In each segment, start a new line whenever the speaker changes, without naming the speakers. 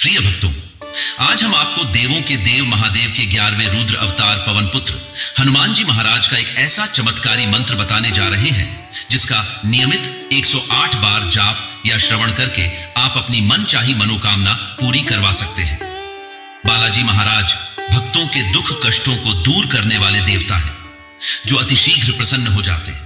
प्रिय भक्तों, आज हम आपको देवों के देव महादेव के 11वें रुद्र अवतार पवन पुत्र हनुमान जी महाराज का एक ऐसा चमत्कारी मंत्र बताने जा रहे हैं जिसका नियमित 108 बार जाप या श्रवण करके आप अपनी मनचाही मनोकामना पूरी करवा सकते हैं। बालाजी महाराज भक्तों के दुख कष्टों को दूर करने वाले देवता हैं, जो अतिशीघ्र प्रसन्न हो जाते हैं।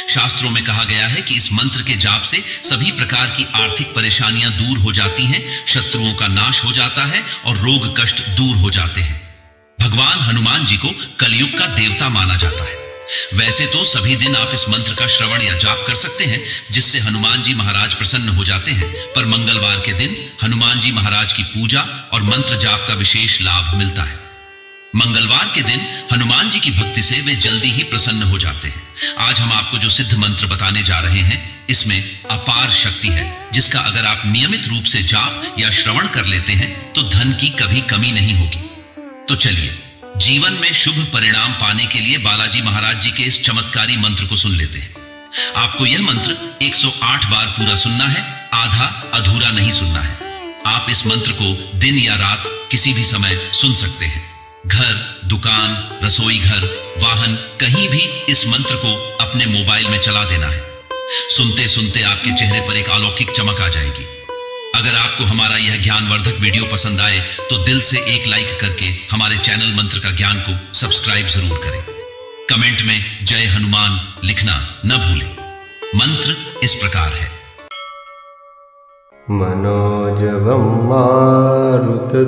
शास्त्रों में कहा गया है कि इस मंत्र के जाप से सभी प्रकार की आर्थिक परेशानियां दूर हो जाती हैं, शत्रुओं का नाश हो जाता है और रोग कष्ट दूर हो जाते हैं। भगवान हनुमान जी को कलयुग का देवता माना जाता है। वैसे तो सभी दिन आप इस मंत्र का श्रवण या जाप कर सकते हैं, जिससे हनुमान जी महाराज प्रसन्न हो जाते हैं, पर मंगलवार के दिन हनुमान जी महाराज की पूजा और मंत्र जाप का विशेष लाभ मिलता है। मंगलवार के दिन हनुमान जी की भक्ति से वे जल्दी ही प्रसन्न हो जाते हैं। आज हम आपको जो सिद्ध मंत्र बताने जा रहे हैं, इसमें अपार शक्ति है, जिसका अगर आप नियमित रूप से जाप या श्रवण कर लेते हैं तो धन की कभी कमी नहीं होगी। तो चलिए, जीवन में शुभ परिणाम पाने के लिए बालाजी महाराज जी के इस चमत्कारी मंत्र को सुन लेते हैं। आपको यह मंत्र 108 बार पूरा सुनना है, आधा अधूरा नहीं सुनना है। आप इस मंत्र को दिन या रात किसी भी समय सुन सकते हैं। घर, दुकान, रसोई घर, वाहन, कहीं भी इस मंत्र को अपने मोबाइल में चला देना है। सुनते सुनते आपके चेहरे पर एक अलौकिक चमक आ जाएगी। अगर आपको हमारा यह ज्ञानवर्धक वीडियो पसंद आए तो दिल से एक लाइक करके हमारे चैनल मंत्र का ज्ञान को सब्सक्राइब जरूर करें। कमेंट में जय हनुमान लिखना न भूलें। मंत्र इस प्रकार है।
मनोजवं मारुततुल्यवेगं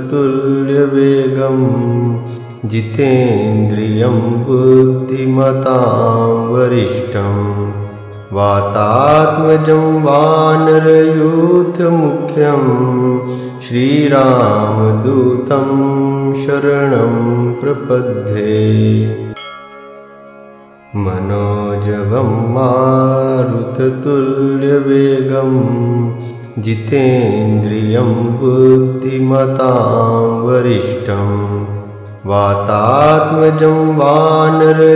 जितेन्द्रियं बुद्धिमतां वरिष्ठं वातात्मजं वानरयूथमुख्यं श्रीरामदूतं शरणं प्रपद्ये। मनोजवं मारुततुल्यवेगं जितेन्द्रियं बुद्धिमतां वरिष्ठं वातात्मजं वानरयूथमुख्यं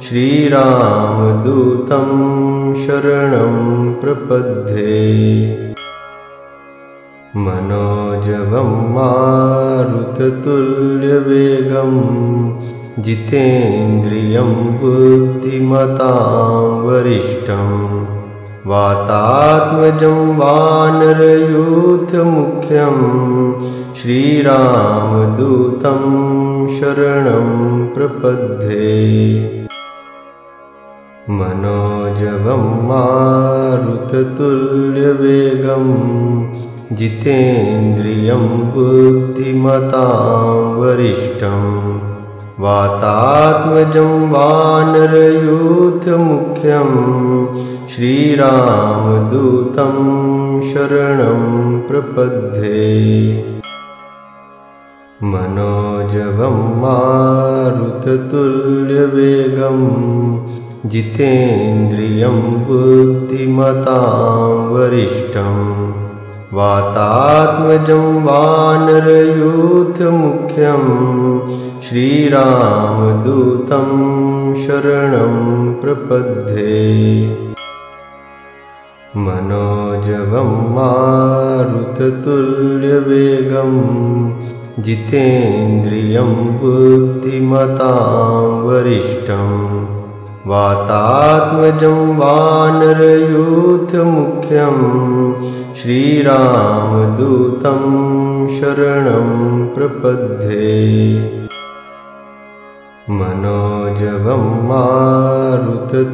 श्रीरामदूतं शरणं प्रपद्ये। मनोजवं मारुततुल्यवेगं जितेन्द्रियं बुद्धिमतां वरिष्ठं वातात्मजं वानरयूथमुख्यं श्रीरामदूतं शरणं प्रपद्ये। मनोजवं मारुततुल्यवेगं जितेन्द्रियं बुद्धिमतां वरिष्ठं वातात्मजं वानरयूथमुख्यं श्रीरामदूतं शरणं प्रपद्ये। मनोजवं मारुततुल्यवेगं जितेन्द्रियं बुद्धिमतां वरिष्ठं वातात्मजं वानरयूथमुख्यं श्रीरामदूतं शरणं प्रपद्ये। मनोजवं मारुततुल्यवेगं जितेन्द्रियं बुद्धिमतां वरिष्ठं वातात्मजं वानरयूथमुख्यं श्रीरामदूतं शरणं प्रपद्ये। मनोजवं मारुततुल्यवेगं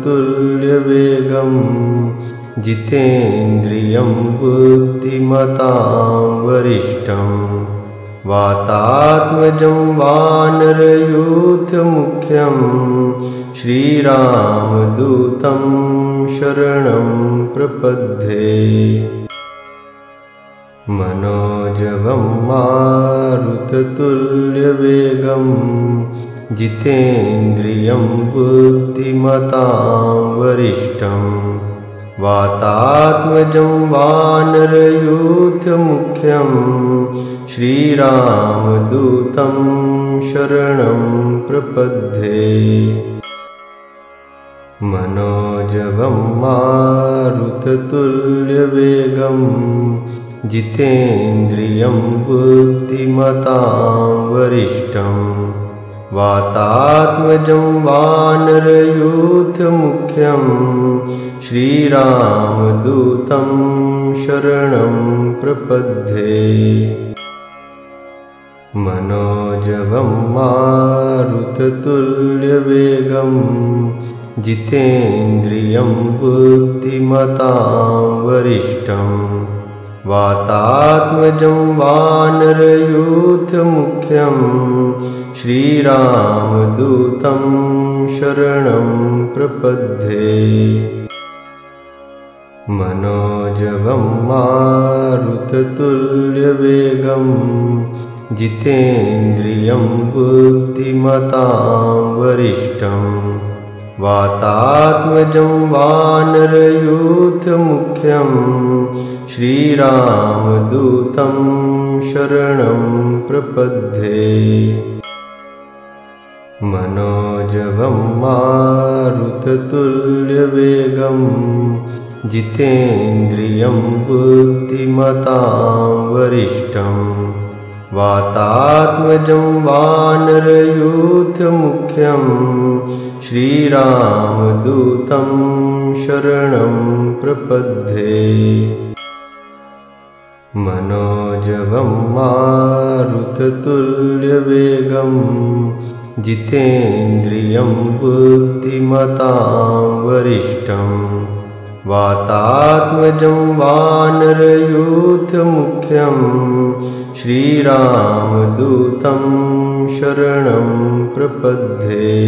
जितेन्द्रियं बुद्धिमतां वरिष्ठं वातात्मजं वानरयूथमुख्यं श्रीरामदूतं शरणं प्रपद्ये। मनोजवं मारुततुल्यवेगं जितेन्द्रियं बुद्धिमतां वरिष्ठं वातात्मजं वानरयूथमुख्यं श्रीरामदूतं शरणं प्रपद्ये। मनोजवं मारुततुल्यवेगं जितेन्द्रियं बुद्धिमतां वरिष्ठं वातात्मजं वानरयूथमुख्यं श्रीरामदूतं शरणं प्रपद्ये। मनोजवं मारुततुल्यवेगं जितेन्द्रियं बुद्धिमतां वरिष्ठं वातात्मजं वानरयूथमुख्यं श्रीरामदूतं शरणं प्रपद्ये। मनोजवं मारुततुल्यवेगं जितेन्द्रियं बुद्धिमतां वरिष्ठं वातात्मजं वानरयूथमुख्यं श्रीरामदूतं शरणं प्रपद्ये। मनोजवं मारुततुल्यवेगं जितेन्द्रियं बुद्धिमतां वरिष्ठं वातात्मजं वानरयूथमुख्यं श्रीरामदूतं शरणं प्रपद्ये। मनोजवं मारुततुल्यवेगं जितेन्द्रियं बुद्धिमतां वरिष्ठं वातात्मजं वानरयूथमुख्यं श्रीरामदूतं शरणं प्रपद्ये।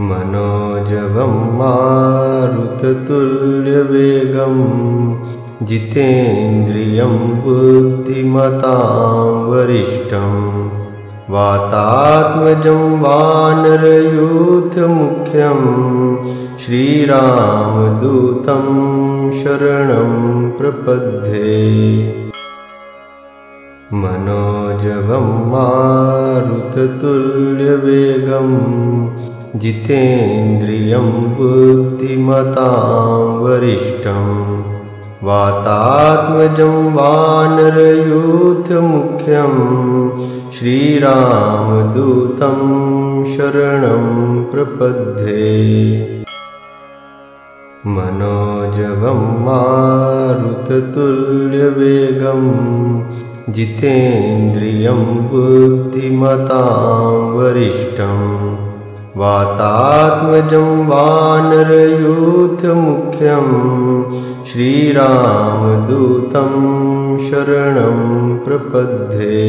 मनोजवं मारुततुल्यवेगं जितेन्द्रियं बुद्धिमतां वरिष्ठं वातात्मजं वानरयूथमुख्यं श्रीरामदूतं शरणं प्रपद्ये। मनोजवं मारुततुल्यवेगं जितेन्द्रियं बुद्धिमतां वरिष्ठं वातात्मजं वानरयूथमुख्यं श्रीरामदूतं शरणं प्रपद्ये। मनोजवं मारुततुल्यवेगं जितेन्द्रियं बुद्धिमतां वरिष्ठं वातात्मजं वानरयूथमुख्यं श्रीरामदूतं शरणं प्रपद्ये।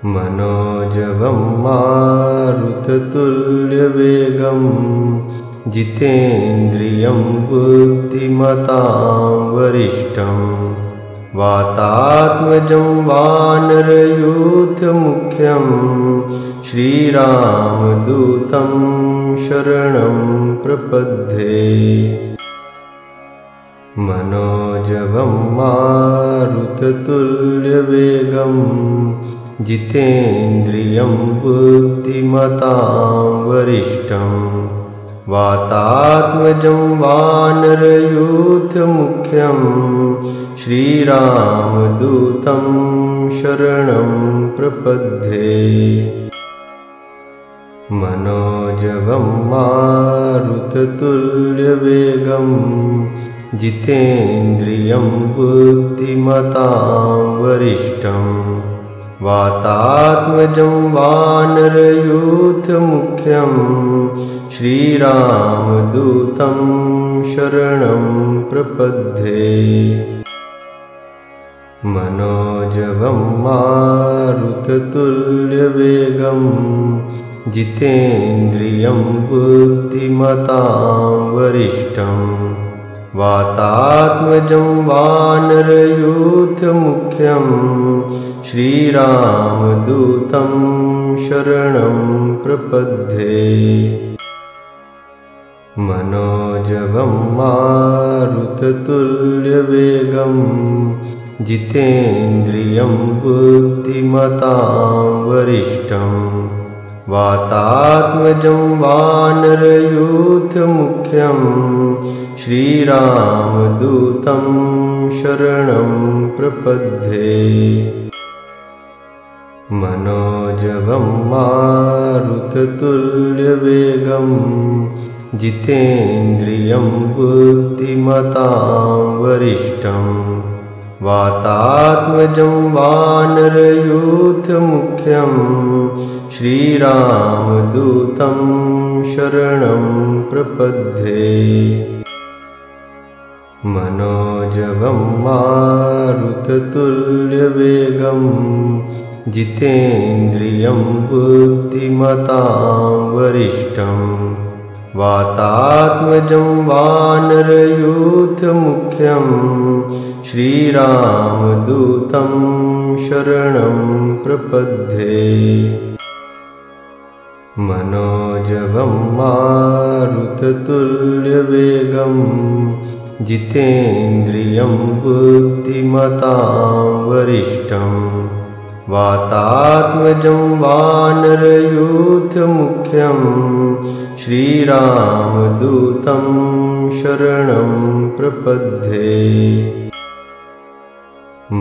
मनोजवं मारुततुल्यवेगं जितेन्द्रियं बुद्धिमतां वरिष्ठं वातात्मजं वानरयूथमुख्यं श्रीरामदूतं शरणं प्रपद्ये। मनोजवं मारुततुल्यवेगं जितेन्द्रियं बुद्धिमतां वरिष्ठं वातात्मजं वानरयूथमुख्यं श्रीरामदूतं शरणं प्रपद्ये। मनोजवं मारुततुल्यवेगं जितेन्द्रियं बुद्धिमतां वरिष्ठं वातात्मजं वानरयूथमुख्यं श्रीरामदूतं शरणं प्रपद्ये। मनोजवं मारुततुल्यवेगं जितेन्द्रियं बुद्धिमतां वरिष्ठं वातात्मजं वानरयूथमुख्यं श्रीरामदूतं शरणं प्रपद्ये। मनोजवं मारुततुल्यवेगं जितेन्द्रियं बुद्धिमतां वरिष्ठं वातात्मजं वानरयूथमुख्यं श्रीरामदूतं शरणं प्रपद्ये। मनोजवं मारुततुल्यवेगं जितेन्द्रियं बुद्धिमतां वरिष्ठं वातात्मजं वानरयूथमुख्यं श्रीरामदूतं शरणं प्रपद्ये। मनोजवं मारुततुल्यवेगं जितेन्द्रियं बुद्धिमतां वरिष्ठं वातात्मजं वानरयूथमुख्यं श्रीरामदूतं शरणं प्रपद्ये। मनोजवं मारुततुल्यवेगं जितेन्द्रियं बुद्धिमतां वरिष्ठं वातात्मजं वानरयूथमुख्यं श्रीरामदूतं शरणं प्रपद्ये।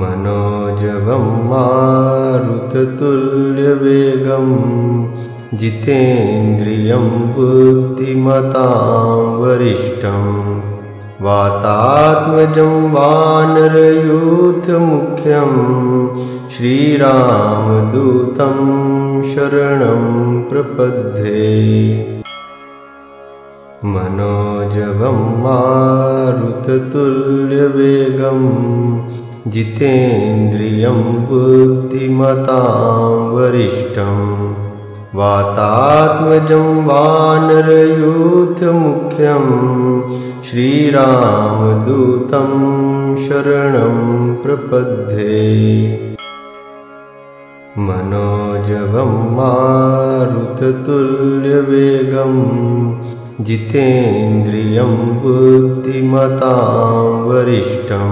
मनोजवं मारुततुल्यवेगं जितेन्द्रियं बुद्धिमतां वरिष्ठं वातात्मजं वानरयूथमुख्यं श्रीरामदूतं शरणं प्रपद्ये। मनोजवं मारुततुल्यवेगं जितेन्द्रियं बुद्धिमतां वरिष्ठं वातात्मजं वानरयूथमुख्यं श्रीरामदूतं शरणं प्रपद्ये। मनोजवं मारुततुल्यवेगं जितेन्द्रियं बुद्धिमतां वरिष्ठं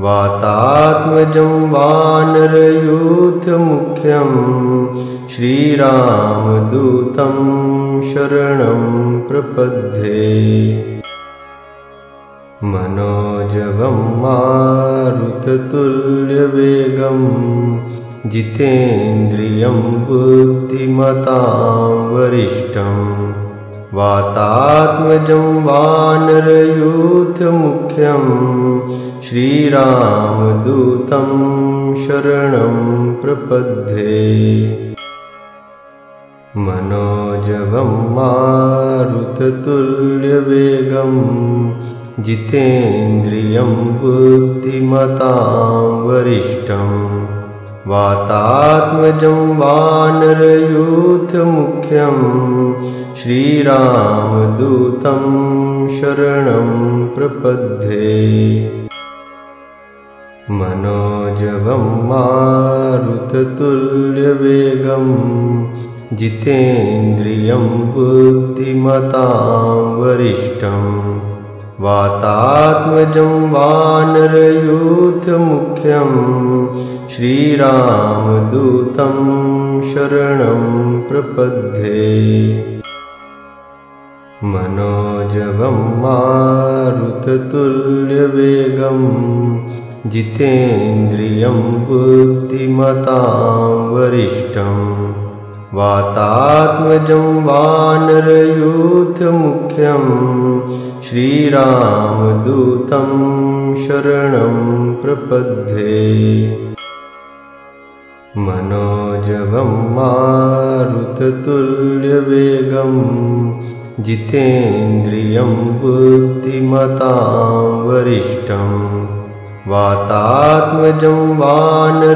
वातात्मजं वानरयूथमुख्यं श्रीरामदूतं शरणं प्रपद्ये। मनोजवं मारुततुल्यवेगं जितेन्द्रियं बुद्धिमतां वरिष्ठं वातात्मजं वानरयूथमुख्यं श्रीरामदूतं शरणं प्रपद्ये। मनोजवं मारुततुल्यवेगं जितेन्द्रियं बुद्धिमतां वरिष्ठं वातात्मजं वानरयूथमुख्यं श्रीरामदूतं शरणं प्रपद्ये। मनोजवं मारुततुल्यवेगं जितेन्द्रियं बुद्धिमतां वरिष्ठं वातात्मजं वानरयूथमुख्यं श्रीरामदूतं शरणं प्रपद्ये। मनोजवं मारुततुल्यवेगं जितेन्द्रियं बुद्धिमतां वरिष्ठं वातात्मजं वानरयूथमुख्यं श्रीरामदूतं शरणं प्रपद्ये। मनोजवं मारुततुल्यवेगं जितेन्द्रियं बुद्धिमतां वरिष्ठं वातात्मजं वानरयूथमुख्यं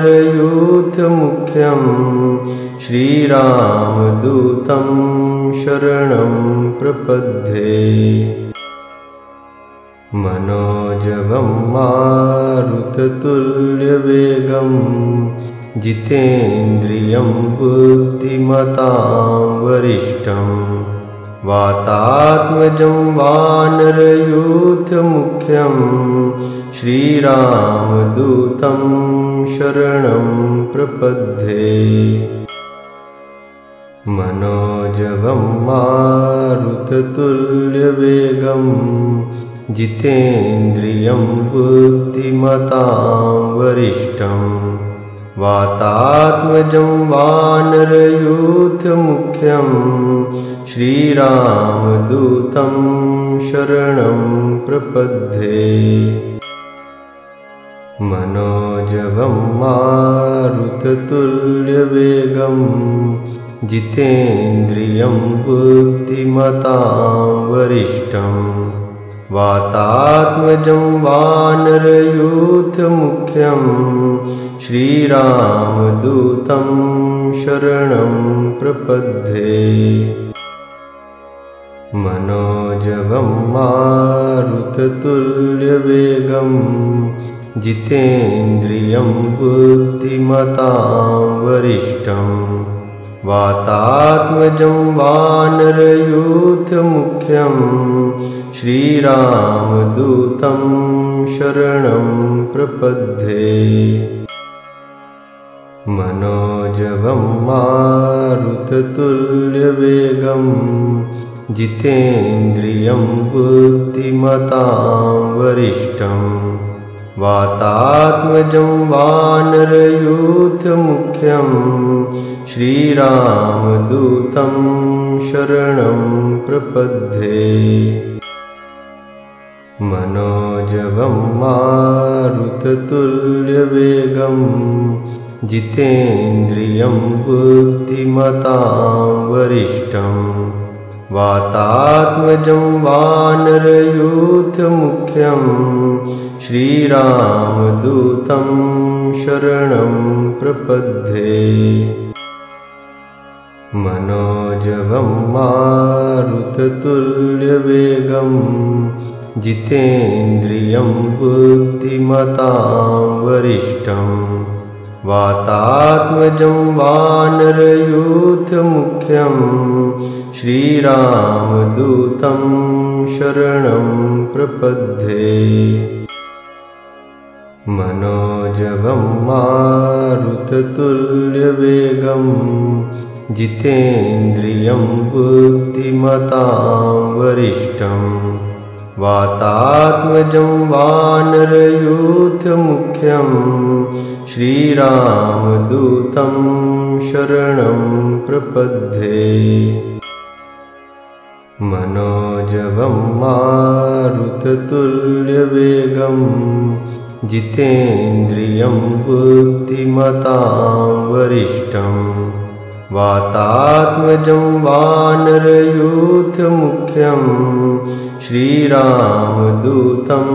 श्रीरामदूतं शरणं प्रपद्ये। मनोजवं मारुततुल्यवेगं जितेन्द्रियं बुद्धिमतां वरिष्ठं वातात्मजं वानरयूथमुख्यं श्रीरामदूतं शरणं प्रपद्ये। मनोजवं मारुततुल्यवेगं जितेन्द्रियं बुद्धिमतां वरिष्ठं वातात्मजं वानरयूथमुख्यं श्रीरामदूतं शरणं प्रपद्ये। मनोजवं मारुततुल्यवेगं जितेन्द्रियं बुद्धिमतां वरिष्ठं वातात्मजं वानरयूथमुख्यं श्रीरामदूतं शरणं प्रपद्ये। मनोजवं मारुततुल्यवेगं जितेन्द्रियं बुद्धिमतां वरिष्ठं वातात्मजं वानरयूथमुख्यं श्रीरामदूतं शरणं प्रपद्ये। मनोजवं मारुततुल्यवेगं जितेन्द्रियं बुद्धिमतां वरिष्ठं वातात्मजं वानरयूथमुख्यं श्रीरामदूतं शरणं प्रपद्ये। मनोजवं मारुततुल्यवेगं जितेन्द्रियं बुद्धिमतां वरिष्ठं वातात्मजं वानरयूथमुख्यं श्रीरामदूतं शरणं प्रपद्ये। मनोजवं मारुततुल्यवेगं जितेन्द्रियं बुद्धिमतां वरिष्ठं वातात्मजं वानरयूथमुख्यं श्रीरामदूतं शरणं प्रपद्ये। मनोजवं मारुततुल्यवेगं जितेन्द्रियं बुद्धिमतां वरिष्ठं वातात्मजं वानरयूथमुख्यं श्रीरामदूतं शरणं प्रपद्ये। मनोजवं मारुततुल्यवेगं जितेन्द्रियं बुद्धिमतां वरिष्ठं वातात्मजं वानरयूथमुख्यं श्रीरामदूतं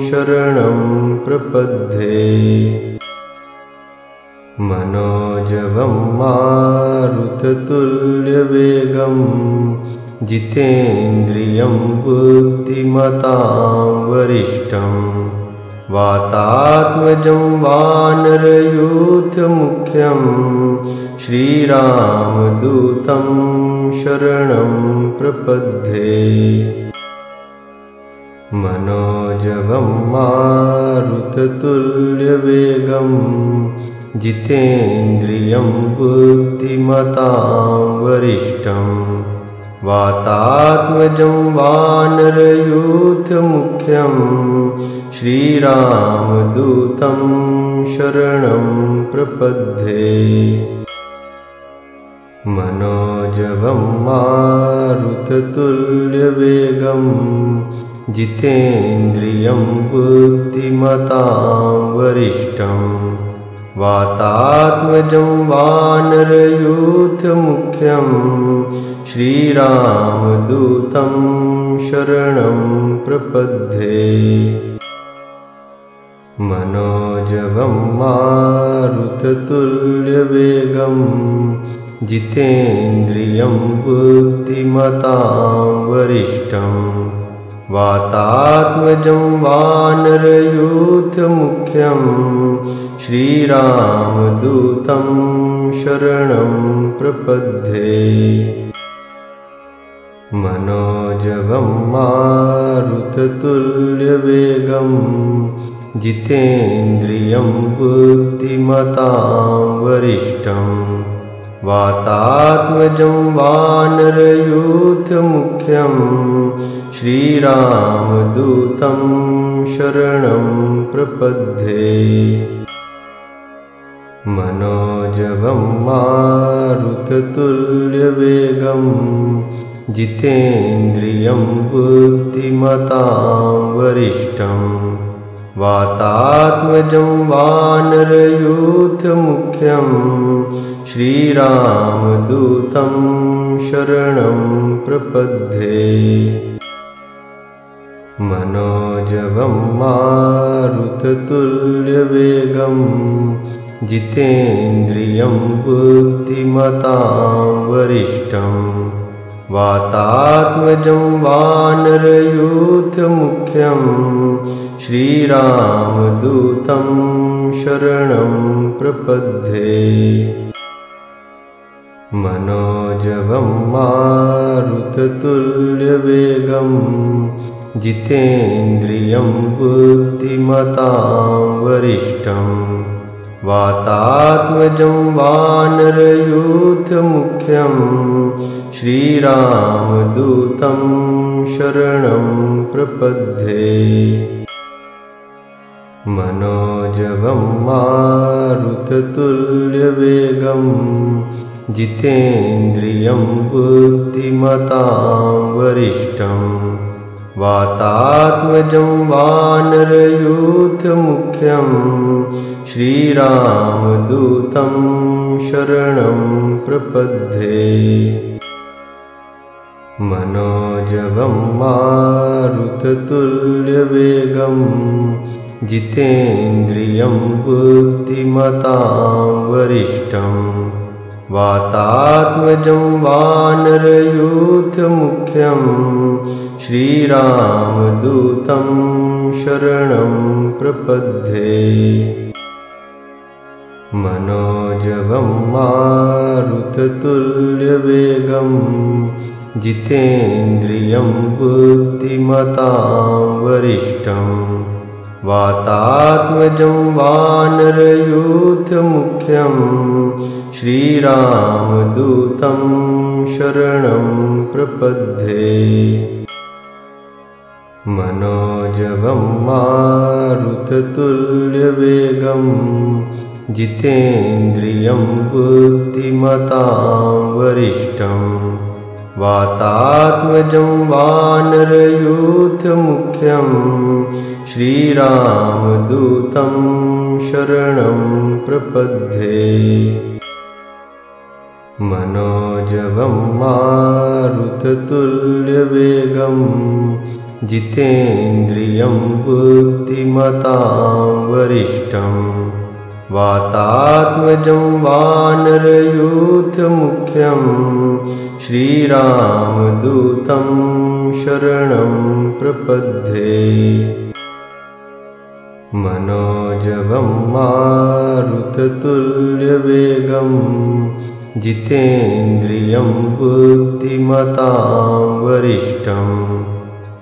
शरणं प्रपद्ये। मनोजवं मारुततुल्यवेगं जितेन्द्रियं बुद्धिमतां वरिष्ठं वातात्मजं वानरयूथमुख्यं श्रीरामदूतं शरणं प्रपद्ये। मनोजवं मारुततुल्यवेगं जितेन्द्रियं बुद्धिमतां वरिष्ठं वातात्मजं वानरयूथमुख्यं श्रीरामदूतं शरणं प्रपद्ये। मनोजवं मारुततुल्यवेगं जितेन्द्रियं बुद्धिमतां वरिष्ठं वातात्मजं वानरयूथमुख्यं श्रीरामदूतं शरणं प्रपद्ये। मनोजवं मारुततुल्यवेगं जितेन्द्रियं बुद्धिमतां वरिष्ठं वातात्मजं वानरयूथमुख्यं श्रीरामदूतं शरणं प्रपद्ये। मनोजवं मारुततुल्यवेगं जितेन्द्रियं बुद्धिमतां वरिष्ठं वातात्मजं वानरयूथमुख्यं श्रीरामदूतं शरणं प्रपद्ये। मनोजवं मारुततुल्यवेगं जितेन्द्रियं बुद्धिमतां वरिष्ठं वातात्मजं वानरयूथमुख्यं श्रीरामदूतं शरणं प्रपद्ये। मनोजवं मारुततुल्यवेगं जितेन्द्रियं बुद्धिमतां वरिष्ठं वातात्मजं वानरयूथमुख्यं श्रीरामदूतं शरणं प्रपद्ये। मनोजवं मारुततुल्यवेगं जितेन्द्रियं बुद्धिमतां वरिष्ठं वातात्मजं वानरयूथमुख्यं श्रीरामदूतं शरणं प्रपद्ये। मनोजवं मारुततुल्यवेगं जितेन्द्रियं बुद्धिमतां वरिष्ठं वातात्मजं वानरयूथमुख्यं श्रीरामदूतं शरणं प्रपद्ये। मनोजवं मारुततुल्यवेगं जितेन्द्रियं बुद्धिमतां वरिष्ठं वातात्मजं वानरयूथमुख्यं श्रीरामदूतं शरणं प्रपद्ये। मनोजवं मारुततुल्यवेगं जितेन्द्रियं बुद्धिमतां वरिष्ठं वातात्मजं वानरयूथमुख्यं श्रीरामदूतं शरणं प्रपद्ये। मनोजवं मारुततुल्यवेगं जितेन्द्रियं बुद्धिमतां वरिष्ठं वातात्मजं वानरयूथमुख्यं श्रीरामदूतं शरणं प्रपद्ये। मनोजवं मारुततुल्यवेगं जितेन्द्रियं बुद्धिमतां वरिष्ठं वातात्मजं वानरयूथमुख्यं श्रीरामदूतं शरणं प्रपद्ये। मनोजवं मारुततुल्यवेगं जितेन्द्रियं बुद्धिमतां वरिष्ठं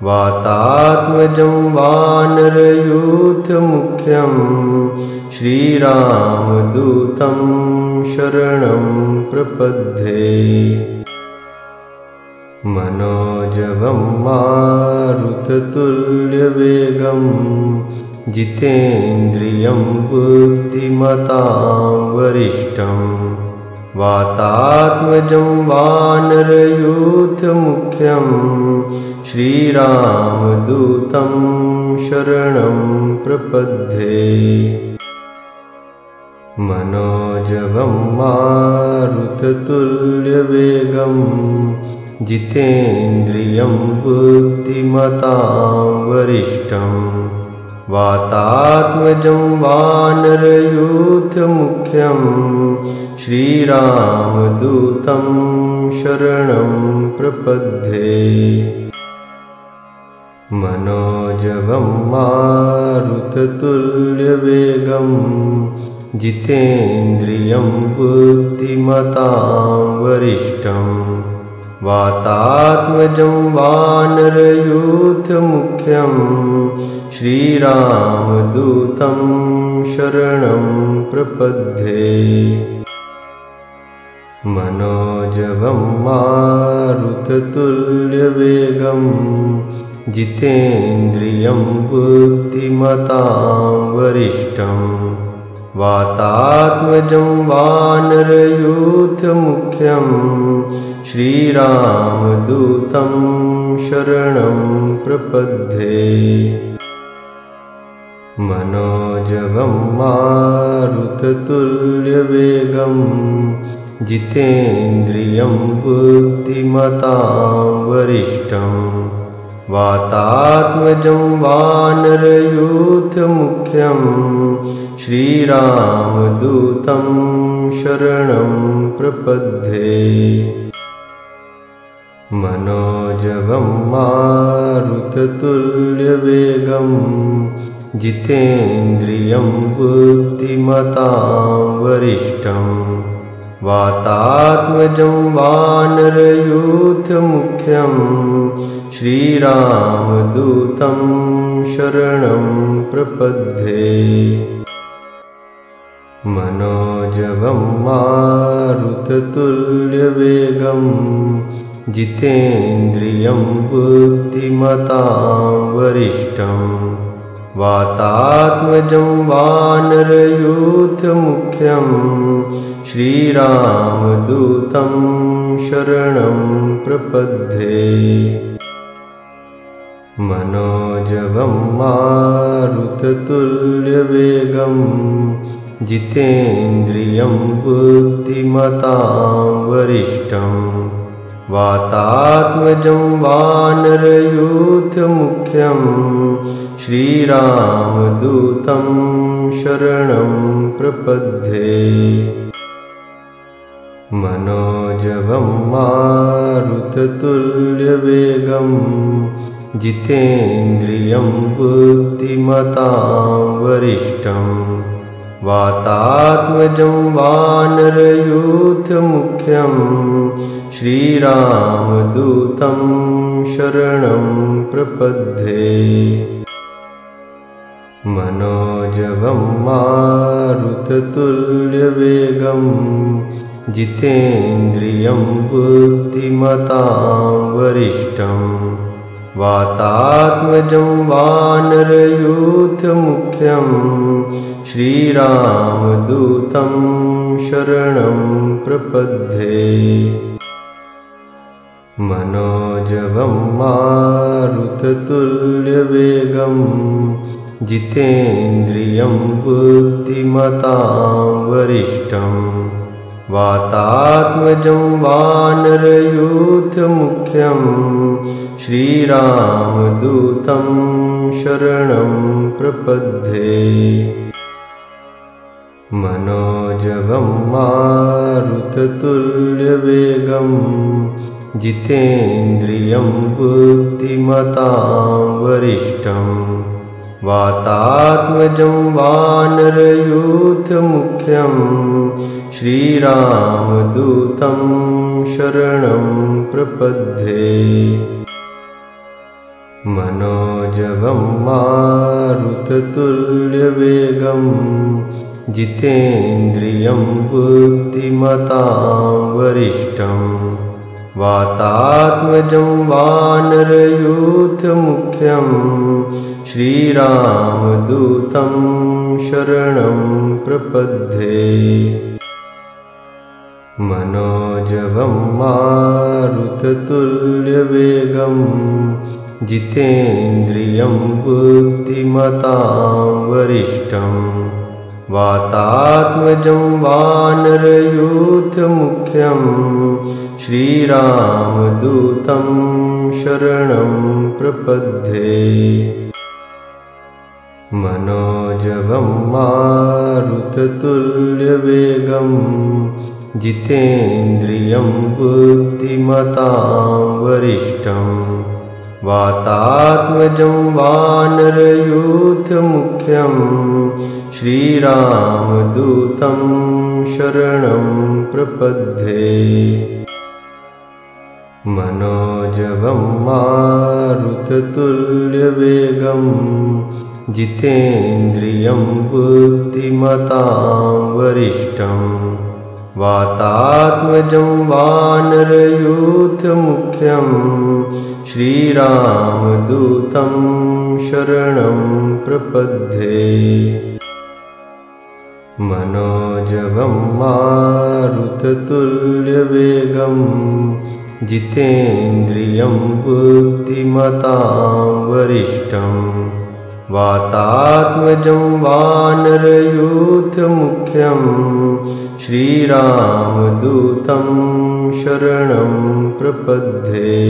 वातात्मजं वानरयूथमुख्यं श्रीरामदूतं शरणं प्रपद्ये। मनोजवं मारुततुल्यवेगं जितेन्द्रियं बुद्धिमतां वरिष्ठं वातात्मजं वानरयूथमुख्यं श्रीरामदूतं शरणं प्रपद्ये। मनोजवं मारुततुल्यवेगं जितेन्द्रियं बुद्धिमतां वरिष्ठं वातात्मजं वानरयूथमुख्यं श्रीरामदूतं शरणं प्रपद्ये। मनोजवं मारुततुल्यवेगं जितेन्द्रियं बुद्धिमतां वरिष्ठं वातात्मजं वानरयूथमुख्यं श्रीरामदूतं शरणं प्रपद्ये। मनोजवं मारुततुल्यवेगं जितेन्द्रियं बुद्धिमतां वरिष्ठं वातात्मजं वानरयूथमुख्यं श्रीरामदूतं शरणं प्रपद्ये। मनोजवं मारुततुल्यवेगं जितेन्द्रियं बुद्धिमतां वरिष्ठं वातात्मजं वानरयूथमुख्यं श्रीरामदूतं शरणं प्रपद्ये। मनोजवं मारुततुल्यवेगं जितेन्द्रियं बुद्धिमतां वरिष्ठं वातात्मजं वानरयूथमुख्यं श्रीरामदूतं शरणं प्रपद्ये। मनोजवं मारुततुल्यवेगं जितेन्द्रियं बुद्धिमतां वरिष्ठं वातात्मजं वानरयूथमुख्यं श्रीरामदूतं शरणं प्रपद्ये। मनोजवं मारुततुल्यवेगं जितेन्द्रियं बुद्धिमतां वरिष्ठं वातात्मजं वानरयूथमुख्यं श्रीरामदूतं शरणं प्रपद्ये। मनोजवं मारुततुल्यवेगं जितेन्द्रियं बुद्धिमतां वरिष्ठं वातात्मजं वानरयूथमुख्यं श्रीरामदूतं शरणं प्रपद्ये। मनोजवं मारुततुल्यवेगं जितेन्द्रियं बुद्धिमतां वरिष्ठं वातात्मजं वानरयूथमुख्यं श्रीरामदूतं शरणं प्रपद्ये। मनोजवं मारुततुल्यवेगं जितेन्द्रियं बुद्धिमतां वरिष्ठं वातात्मजं वानरयूथमुख्यं श्रीरामदूतं शरणं प्रपद्ये। मनोजवं मारुततुल्यवेगं जितेन्द्रियं बुद्धिमतां वरिष्ठं वातात्मजं वानरयूथमुख्यं श्रीरामदूतं शरणं प्रपद्ये। मनोजवं मारुततुल्यवेगं जितेन्द्रियं बुद्धिमतां वरिष्ठं वातात्मजं वानरयूथमुख्यं श्रीरामदूतं शरणं प्रपद्ये। मनोजवं मारुततुल्यवेगं जितेन्द्रियं बुद्धिमतां वरिष्ठं वातात्मजं वानरयूथमुख्यं श्रीरामदूतं शरणं प्रपद्ये। मनोजवं मारुततुल्यवेगं जितेन्द्रियं बुद्धिमतां वरिष्ठं वातात्मजं वानरयूथमुख्यं श्रीरामदूतं शरणं प्रपद्ये। मनोजवं मारुततुल्यवेगं जितेन्द्रियं बुद्धिमतां वरिष्ठं वातात्मजं वानरयूथमुख्यं श्रीरामदूतं शरणं प्रपद्ये। मनोजवं मारुततुल्यवेगं जितेन्द्रियं बुद्धिमतां वरिष्ठं। वातात्मजं वानरयूथमुख्यं श्रीरामदूतं शरणं प्रपद्ये।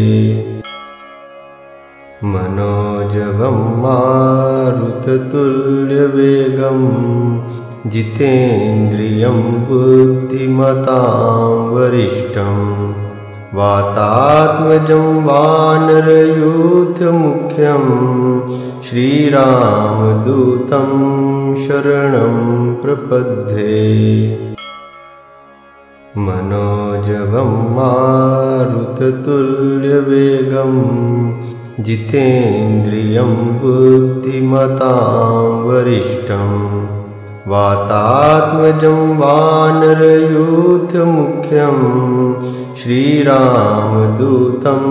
मनोजवं मारुततुल्यवेगं जितेन्द्रियं बुद्धिमतां वरिष्ठं। वातात्मजं वानरयूथमुख्यं श्रीरामदूतं शरणं प्रपद्ये। मनोजवं मारुततुल्यवेगं जितेन्द्रियं बुद्धिमतां वरिष्ठं। वातात्मजं वानरयूथमुख्यं श्रीरामदूतं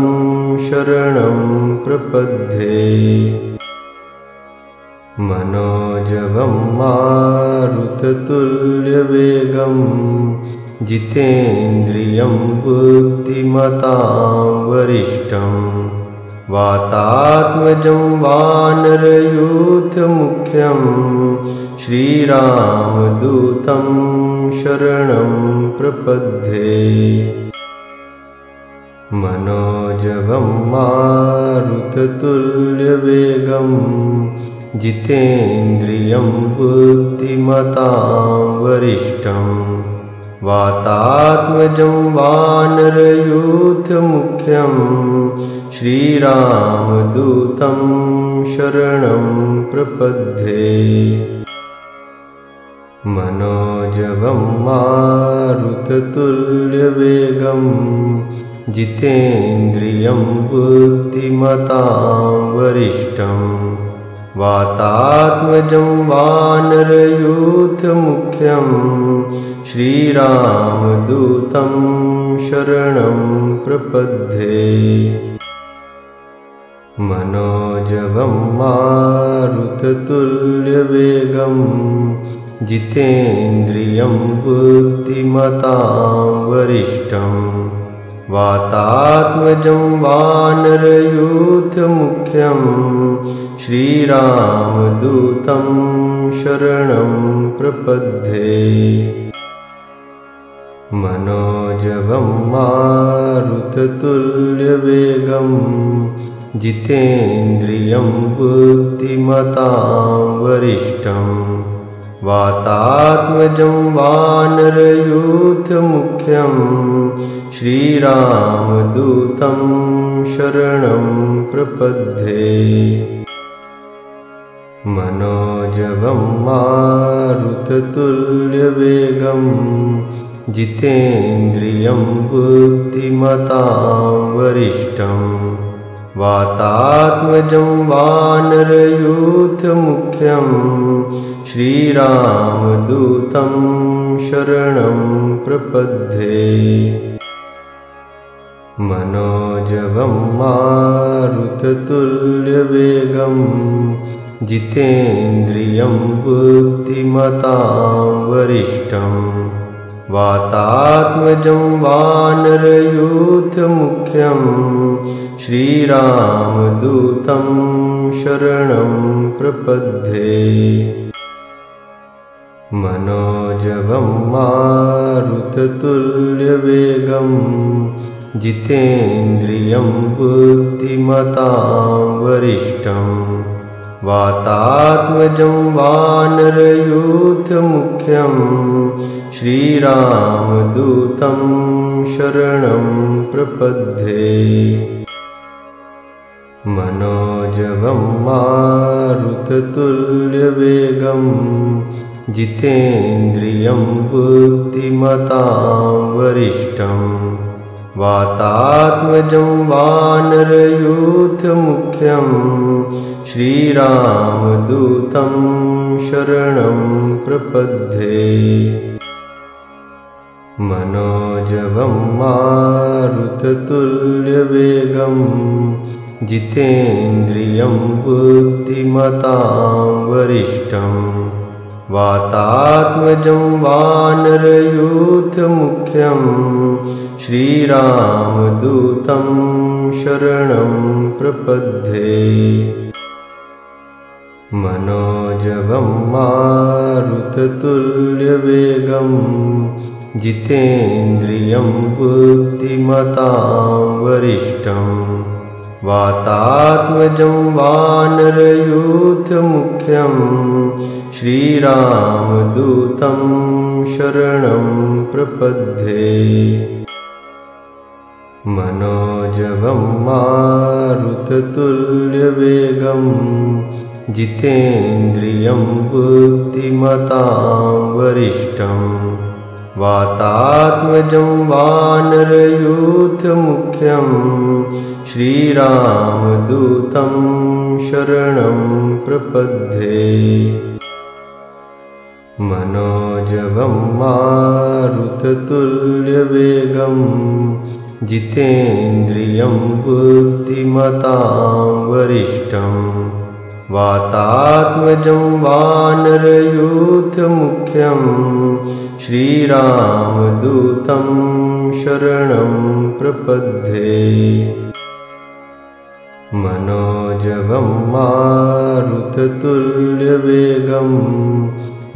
शरणं प्रपद्ये। मनोजवं मारुततुल्यवेगं जितेन्द्रियं बुद्धिमतां वरिष्ठं। वातात्मजं वानरयूथमुख्यं श्रीरामदूतं शरणं प्रपद्ये। मनोजवं मारुततुल्यवेगं जितेन्द्रियं बुद्धिमतां वरिष्ठं। वातात्मजं वानरयूथमुख्यं श्रीरामदूतं शरणं प्रपद्ये। मनोजवं मारुततुल्यवेगं जितेन्द्रियं बुद्धिमतां वरिष्ठं। वातात्मजं वानरयूथमुख्यं श्रीरामदूतं शरणं प्रपद्ये। मनोजवं मारुततुल्यवेगं जितेन्द्रियं बुद्धिमतां वरिष्ठं। वातात्मजं वानरयूथमुख्यं श्रीरामदूतं शरणं प्रपद्ये। मनोजवं मारुततुल्यवेगं जितेन्द्रियं बुद्धिमतां वरिष्ठं। वातात्मजं वानरयूथमुख्यं श्रीरामदूतं शरणं प्रपद्ये। मनोजवं मारुततुल्यवेगं जितेन्द्रियं बुद्धिमतां वरिष्ठं। वातात्मजं वानरयूथमुख्यं श्रीरामदूतं शरणं प्रपद्ये। मनोजवं मारुततुल्यवेगं जितेन्द्रियं बुद्धिमतां वरिष्ठं। वातात्मजं वानरयूथमुख्यं श्रीरामदूतं शरणं प्रपद्ये। मनोजवं मारुततुल्यवेगं जितेन्द्रियं बुद्धिमतां वरिष्ठं। वातात्मजं वानरयूथमुख्यं श्रीरामदूतं शरणं प्रपद्ये। मनोजवं मारुततुल्यवेगं जितेन्द्रियं बुद्धिमतां वरिष्ठं। वातात्मजं वानरयूथमुख्यं श्रीरामदूतं शरणं प्रपद्ये। मनोजवं मारुततुल्यवेगं जितेन्द्रियं बुद्धिमतां वरिष्ठं वातात्मजं वानरयूथमुख्यं श्रीरामदूतं शरणं प्रपद्ये। मनोजवं मारुततुल्यवेगं जितेन्द्रियं बुद्धिमतां वरिष्ठं वातात्मजं वानरयूथमुख्यं श्रीरामदूतं शरणं प्रपद्ये। मनोजवं मारुततुल्यवेगं जितेन्द्रियं बुद्धिमतां वरिष्ठं वातात्मजं वानरयूथमुख्यं श्रीरामदूतं शरणं प्रपद्ये। मनोजवं मारुततुल्यवेगं जितेन्द्रियं बुद्धिमतां वरिष्ठं वातात्मजं वानरयूथमुख्यं श्रीरामदूतं शरणं प्रपद्ये। मनोजवं मारुततुल्यवेगं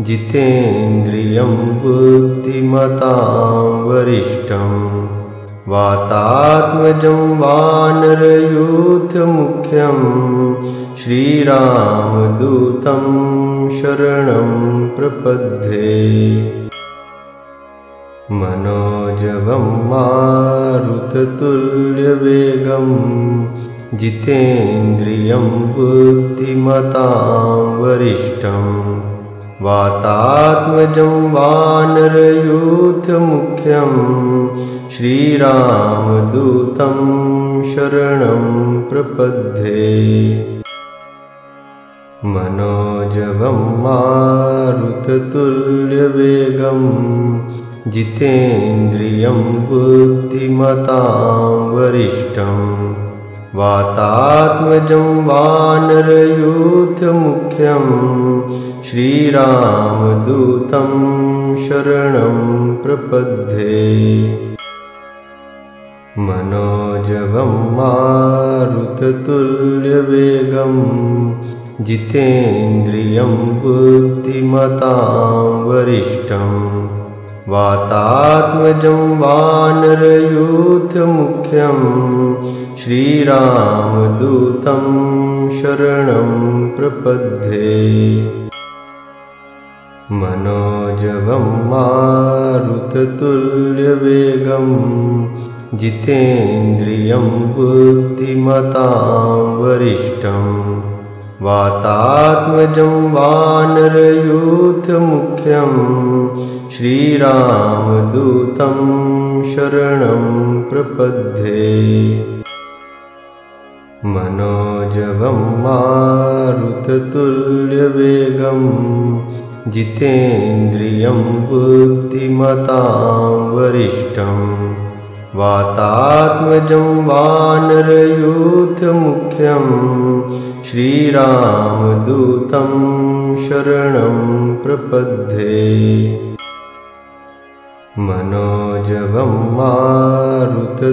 जितेन्द्रियं बुद्धिमतां वरिष्ठं वातात्मजं वानरयूथमुख्यं श्रीरामदूतं शरणं प्रपद्ये। मनोजवं मारुततुल्यवेगं जितेन्द्रियं बुद्धिमतां वरिष्ठं वातात्मजं वानरयूथमुख्यं श्रीरामदूतं शरणं प्रपद्ये। मनोजवं मारुततुल्यवेगं जितेन्द्रियं बुद्धिमतां वरिष्ठं वातात्मजं वानरयूथमुख्यं श्रीरामदूतं शरणं प्रपद्ये। मनोजवं मारुततुल्यवेगं जितेन्द्रियं बुद्धिमतां वरिष्ठं वातात्मजं वानरयूथमुख्यं श्रीरामदूतं शरणं प्रपद्ये। मनोजवं मारुततुल्यवेगं जितेन्द्रियं बुद्धिमतां वरिष्ठं वातात्मजं वानरयूथमुख्यं श्रीरामदूतं शरणं प्रपद्ये। मनोजवं मारुततुल्यवेगं जितेन्द्रियं बुद्धिमतां वरिष्ठं वातात्मजं वानरयूथमुख्यं श्रीरामदूतं शरणं प्रपद्ये। मनोजवं मारुततुल्यवेगं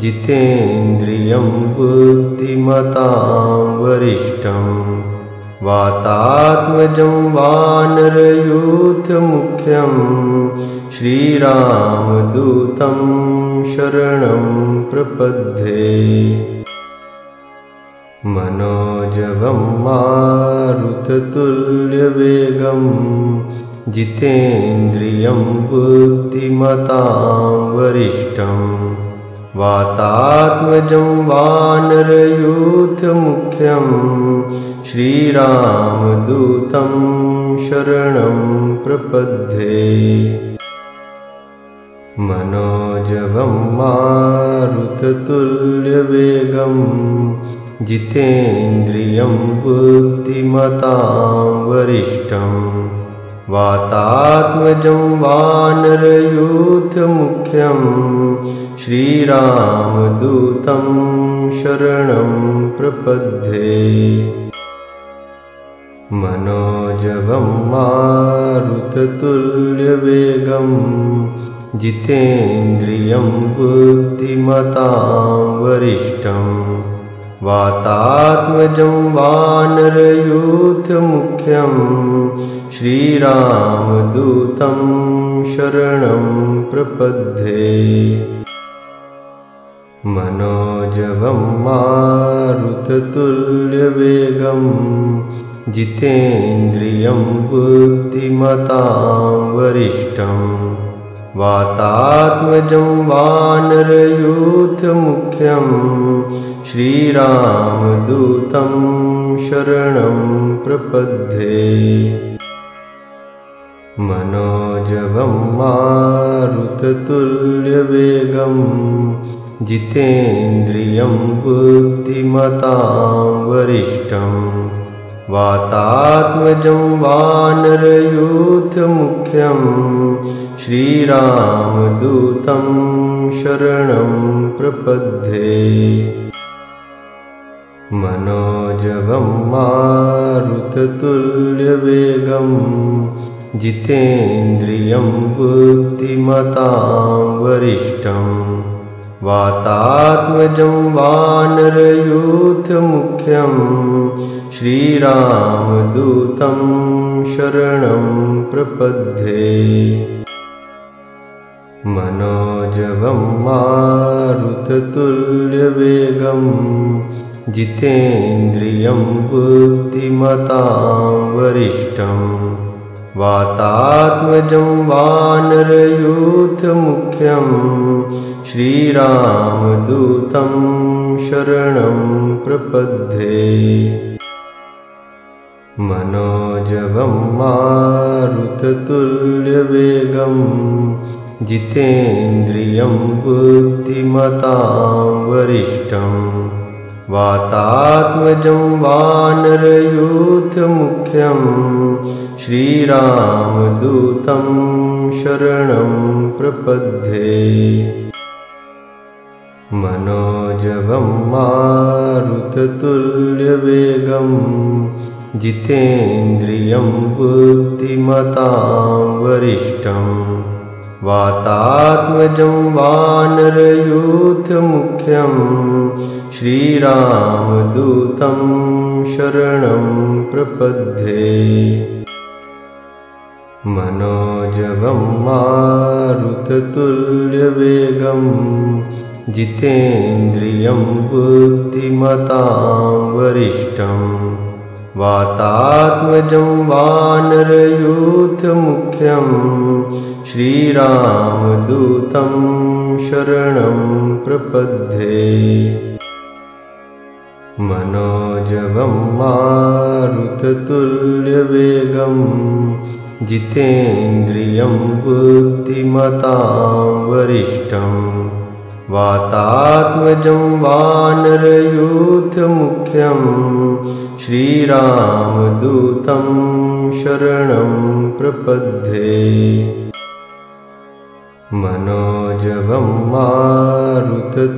जितेन्द्रियं बुद्धिमतां वरिष्ठं वातात्मजं वानरयूथमुख्यं श्रीरामदूतं शरणं प्रपद्ये। मनोजवं मारुततुल्यवेगं जितेन्द्रियं बुद्धिमतां वरिष्ठं वातात्मजं वानरयूथमुख्यं श्रीरामदूतं शरणं प्रपद्ये। मनोजवं मारुततुल्यवेगं जितेन्द्रियं बुद्धिमतां वरिष्ठं वातात्मजं वानरयूथमुख्यं श्रीरामदूतं शरणं प्रपद्ये। मनोजवं मारुततुल्यवेगं जितेन्द्रियं बुद्धिमतां वरिष्ठं वातात्मजं वानरयूथमुख्यं श्रीरामदूतं शरणं प्रपद्ये। मनोजवं मारुततुल्यवेगं जितेन्द्रियं बुद्धिमतां वरिष्ठं वातात्मजं वानरयूथमुख्यं श्रीरामदूतं शरणं प्रपद्ये। मनोजवं मारुततुल्यवेगं जितेन्द्रियं बुद्धिमतां वरिष्ठं वातात्मजं वानरयूथमुख्यं श्रीरामदूतं शरणं प्रपद्ये। मनोजवं मारुततुल्यवेगं जितेन्द्रियं बुद्धिमतां वरिष्ठं वातात्मजं वानरयूथमुख्यं श्रीरामदूतं शरणं प्रपद्ये। मनोजवं मारुततुल्यवेगं जितेन्द्रियं बुद्धिमतां वरिष्ठं वातात्मजं वानरयूथमुख्यं श्रीरामदूतं शरणं प्रपद्ये। मनोजवं मारुततुल्यवेगं जितेन्द्रियं बुद्धिमतां वरिष्ठं वातात्मजं वानरयूथमुख्यं श्रीरामदूतं शरणं प्रपद्ये। मनोजवं मारुततुल्यवेगं जितेन्द्रियं बुद्धिमतां वरिष्ठं वातात्मजं वानरयूथमुख्यं श्रीरामदूतं शरणं प्रपद्ये। मनोजवं मारुततुल्यवेगं जितेन्द्रियं बुद्धिमतां वरिष्ठं वातात्मजं वानरयूथमुख्यं श्रीरामदूतं शरणं प्रपद्ये। मनोजवं मारुततुल्यवेगं जितेन्द्रियं बुद्धिमतां वरिष्ठं वातात्मजं वानरयूथमुख्यं श्रीरामदूतं शरणं प्रपद्ये। मनोजवं मारुततुल्यवेगं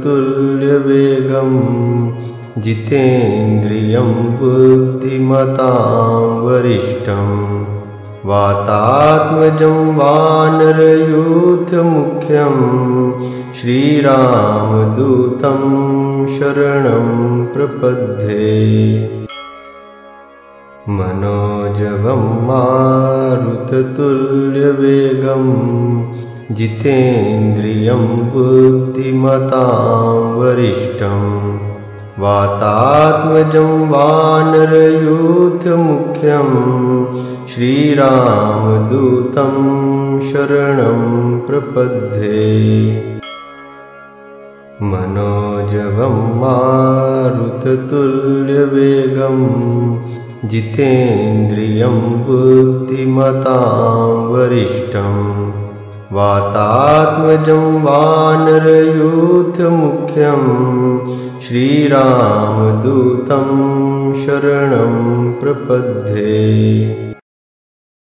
जितेन्द्रियं बुद्धिमतां वरिष्ठं वातात्मजं वानरयूथमुख्यं श्रीरामदूतं शरणं प्रपद्ये। मनोजवं मारुततुल्यवेगं जितेन्द्रियं बुद्धिमतां वरिष्ठं वातात्मजं वानरयूथमुख्यं श्रीरामदूतं शरणं प्रपद्ये। मनोजवं मारुततुल्यवेगं जितेन्द्रियं बुद्धिमतां वरिष्ठं वातात्मजं वानरयूथमुख्यं श्रीरामदूतं शरणं प्रपद्ये।